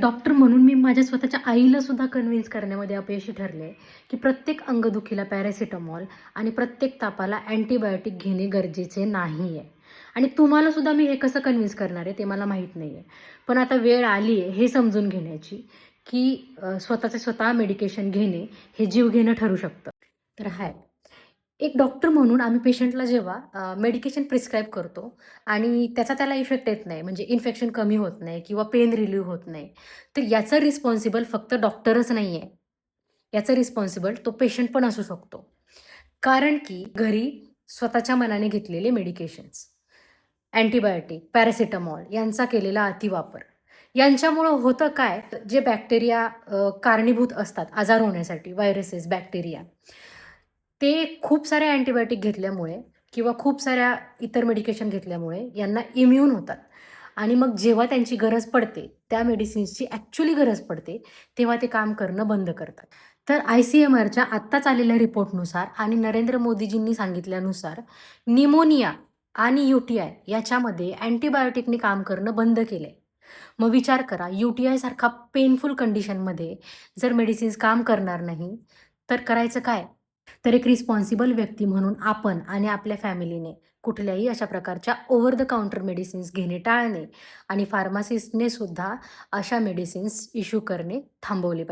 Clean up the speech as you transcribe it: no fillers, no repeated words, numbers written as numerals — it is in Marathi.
डॉक्टर म्हणून मी माझ्या स्वतःच्या आईला सुद्धा कन्व्हिन्स करण्यामध्ये अपयशी ठरले, की प्रत्येक अंगदुखीला पॅरासिटामॉल आणि प्रत्येक तापाला अँटिबायोटिक घेणे गरजेचे नाही आहे. आणि तुम्हाला सुद्धा मी हे कसं कन्व्हिन्स करणार आहे ते मला माहीत नाही आहे. पण आता वेळ आली आहे हे समजून घेण्याची, की स्वतःचे स्वतः मेडिकेशन घेणे हे जीवघेणं ठरू शकतं. तर हाय, एक डॉक्टर म्हणून आम्ही पेशंटला जेव्हा मेडिकेशन प्रिस्क्राईब करतो आणि त्याचा त्याला इफेक्ट येत नाही, म्हणजे इन्फेक्शन कमी होत नाही किंवा पेन रिलीव्ह होत नाही, तर याचं रिस्पॉन्सिबल फक्त डॉक्टरच नाही आहे. याचं रिस्पॉन्सिबल तो पेशंट पण असू शकतो. कारण की घरी स्वतःच्या मनाने घेतलेले मेडिकेशन्स, अँटिबायोटिक, पॅरासिटामॉल यांचा केलेला अतिवापर, यांच्यामुळं होतं काय, जे बॅक्टेरिया कारणीभूत असतात आजार होण्यासाठी, व्हायरसेस, बॅक्टेरिया, ते खूप साऱ्या अँटिबायोटिक घेतल्यामुळे किंवा खूप साऱ्या इतर मेडिकेशन घेतल्यामुळे यांना इम्यून होतात आणि मग जेव्हा त्यांची गरज पडते, त्या मेडिसिन्सची ॲक्चुअली गरज पडते, तेव्हा ते काम करणं बंद करतात. तर ICMRच्या आत्ताच आलेल्या रिपोर्टनुसार आणि नरेंद्र मोदीजींनी सांगितल्यानुसार निमोनिया आणि UTI याच्यामध्ये अँटिबायोटिकनी काम करणं बंद केलंय. मग विचार करा, UTI सारखा पेनफुल कंडिशनमध्ये जर मेडिसिन्स काम करणार नाही, तर करायचं काय? तर एक रिस्पॉन्सिबल व्यक्ती म्हणून आपण आणि आपल्या फॅमिलीने कुठल्याही अशा प्रकारच्या ओव्हर द काउंटर मेडिसिन्स घेणे टाळणे आणि फार्मासिस्टने सुद्धा अशा मेडिसिन्स इश्यू करणे थांबवले पाहिजे.